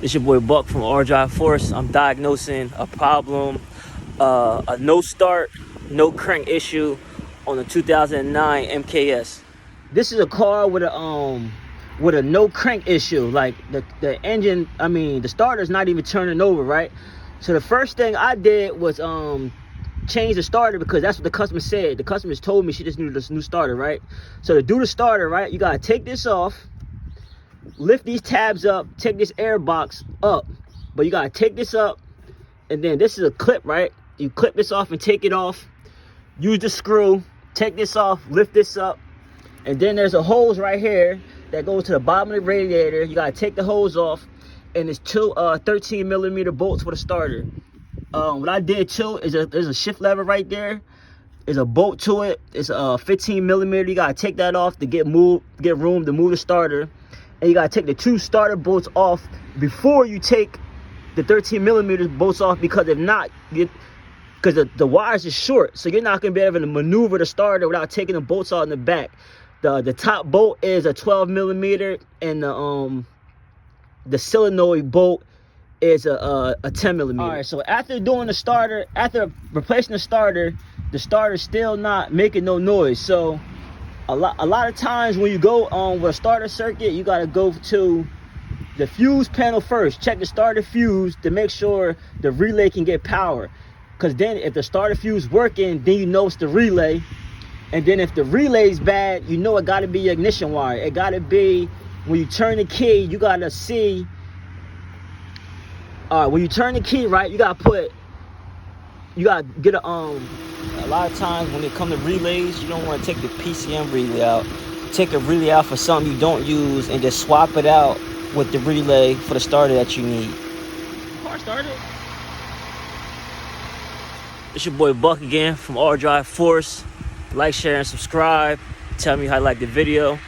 It's your boy Buck from R Drive Force. I'm diagnosing a problem, a no start, no crank issue on the 2009 MKS. This is a car with a no crank issue. Like the engine, the starter's not even turning over, right? So the first thing I did was change the starter, because that's what the customer said. The customers told me she just needed this new starter, right? So to do the starter, right, you gotta take this off, lift these tabs up, take this air box up, but you gotta take this up, and then this is a clip, right? You clip this off and take it off, use the screw, take this off, lift this up, and then there's a hose right here that goes to the bottom of the radiator. You gotta take the hose off, and it's two 13mm bolts for the starter. What I did too is there's a shift lever right there. There's a bolt to it. It's a 15mm. You gotta take that off to get room to move the starter. And you gotta take the two starter bolts off before you take the 13mm bolts off, because if not, because the wires is short, so you're not gonna be able to maneuver the starter without taking the bolts out in the back. The top bolt is a 12mm, and the solenoid bolt is a 10mm. All right, so after doing the starter, after replacing the starter's still not making no noise. So a lot of times when you go with a starter circuit, you gotta go to the fuse panel first. Check the starter fuse to make sure the relay can get power. Because then if the starter fuse working, then you know it's the relay. And then if the relay's bad, you know it gotta be your ignition wire. It gotta be, when you turn the key, you gotta see. When you turn the key, right, you gotta get a lot of times when it comes to relays, you don't want to take the PCM relay out. Take a relay out for something you don't use and just swap it out with the relay for the starter that you need. Car started. It's your boy Buck again from R Drive Force. Like, share, and subscribe. Tell me how you like the video.